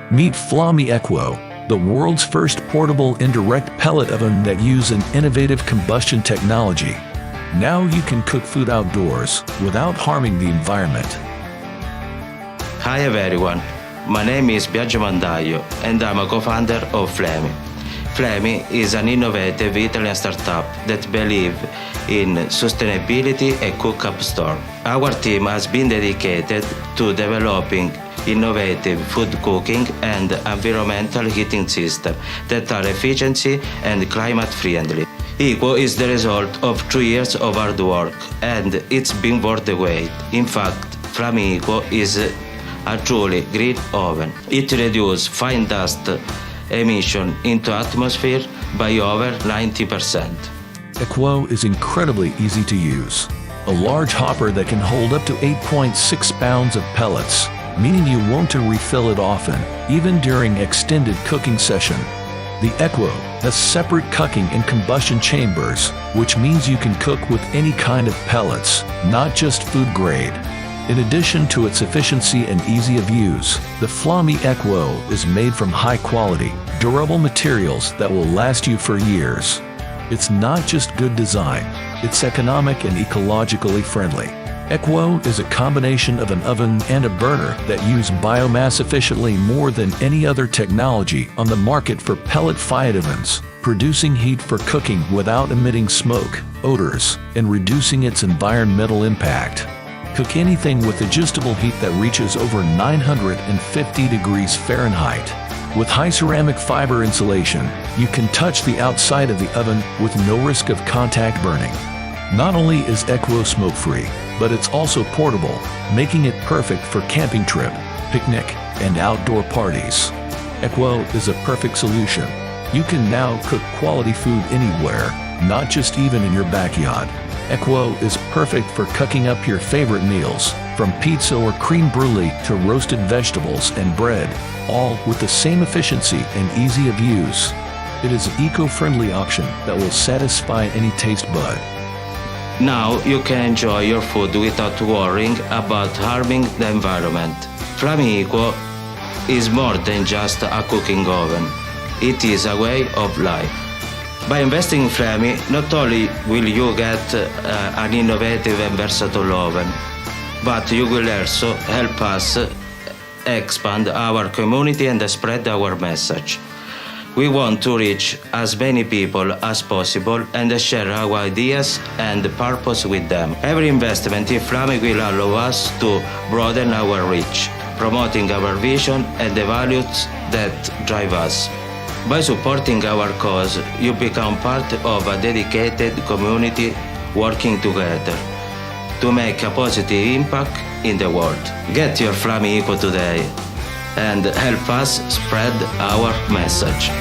Meet Flaamy Equo, the world's first portable indirect pellet oven that uses an innovative combustion technology. Now you can cook food outdoors without harming the environment. Hi everyone, my name is Biagio Mandaio and I'm a co-founder of Flaamy. Flaamy is an innovative Italian startup that believes in sustainability and cook-up store. Our team has been dedicated to developing innovative food cooking and environmental heating systems that are efficiency and climate friendly. Equo is the result of 2 years of hard work and it's been worth the wait. In fact, Flaamy Equo is a truly green oven. It reduces fine dust emission into atmosphere by over 90%. Equo is incredibly easy to use. A large hopper that can hold up to 8.6 pounds of pellets, meaning you won't have to refill it often, even during extended cooking session. The Equo has separate cooking and combustion chambers, which means you can cook with any kind of pellets, not just food grade. In addition to its efficiency and ease of use, the Flaamy Equo is made from high-quality, durable materials that will last you for years. It's not just good design, it's economic and ecologically friendly. Equo is a combination of an oven and a burner that use biomass efficiently more than any other technology on the market for pellet-fired ovens, producing heat for cooking without emitting smoke, odors, and reducing its environmental impact. Cook anything with adjustable heat that reaches over 950 degrees Fahrenheit. With high ceramic fiber insulation, you can touch the outside of the oven with no risk of contact burning. Not only is Equo smoke-free, but it's also portable, making it perfect for camping trip, picnic, and outdoor parties. Equo is a perfect solution. You can now cook quality food anywhere, not just even in your backyard. Equo is perfect for cooking up your favorite meals, from pizza or creme brulee to roasted vegetables and bread, all with the same efficiency and ease of use. It is an eco-friendly option that will satisfy any taste bud. Now you can enjoy your food without worrying about harming the environment. Flaamy Equo is more than just a cooking oven. It is a way of life. By investing in Flaamy, not only will you get an innovative and versatile oven, but you will also help us expand our community and spread our message. We want to reach as many people as possible and share our ideas and purpose with them. Every investment in Flaamy will allow us to broaden our reach, promoting our vision and the values that drive us. By supporting our cause, you become part of a dedicated community working together to make a positive impact in the world. Get your Flaamy Equo today and help us spread our message.